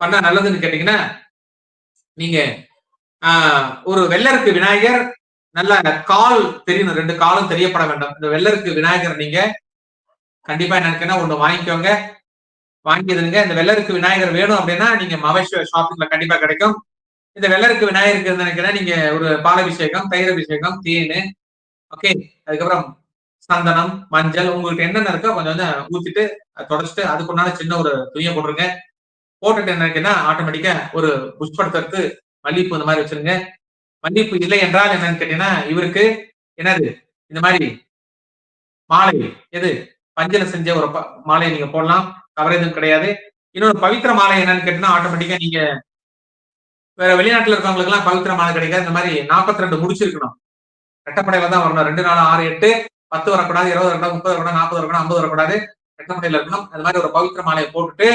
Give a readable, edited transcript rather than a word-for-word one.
பண்ணா நல்லதுன்னு கேட்டீங்கன்னா, நீங்க ஒரு வெள்ளருக்கு விநாயகர் நல்ல கால் தெரியணும். 2 காலும் தெரியப்பட வேண்டும். இந்த வெள்ளருக்கு விநாயகர் நீங்க கண்டிப்பா என்னன்னு ஒண்ணு வாங்கிக்கோங்க. வாங்கிடுங்க. இந்த வெள்ளருக்கு விநாயகர் வேணும் அப்படின்னா, நீங்க மகேஸ்வர் ஷாப்பிங்ல கண்டிப்பா கிடைக்கும். இந்த வெள்ளருக்கு விநாயகருக்கு நினைக்கிறேன் நீங்க ஒரு பாலாபிஷேகம், தயிர் அபிஷேகம், தேனு, ஓகே. அதுக்கப்புறம் சந்தனம், மஞ்சள் உங்கள்ட்ட என்னென்ன இருக்கோ கொஞ்சம் கொஞ்சம் ஊத்திட்டு, தொடச்சிட்டு அதுக்குண்டான சின்ன ஒரு துணிய போட்டுருங்க. போட்டுட்டு என்ன ஆட்டோமேட்டிக்கா ஒரு புஷ்பத்தை எடுத்து மல்லிகைப்பூ இந்த மாதிரி வச்சிருங்க. மல்லிகைப்பூ இல்லை என்றால் என்னன்னு கேட்டீங்கன்னா, இவருக்கு என்னது இந்த மாதிரி மாலை எது பஞ்சில செஞ்ச ஒரு மாலையை நீங்க போடலாம். தவறு எதுவும் கிடையாது. இன்னொரு பவித்திர மாலை என்னன்னு கேட்டீங்கன்னா, ஆட்டோமேட்டிக்கா நீங்க வேற வெளிநாட்டுல இருக்கவங்களுக்கு எல்லாம் பவித்திர மாலை கிடைக்காது. இந்த மாதிரி 42 முடிச்சிருக்கணும். ரெட்டப்படையில தான் வரணும். 2, 4, 6, 8, 10 வரக்கூடாது, 20 வரக்கூடாது, 30 வரக்கூடாது, 40 வரக்கூடாது, 50 வரக்கூடாது. ரெட்டப்படையில இருக்கணும். அது மாதிரி ஒரு பவித்திர மாலையை போட்டுட்டு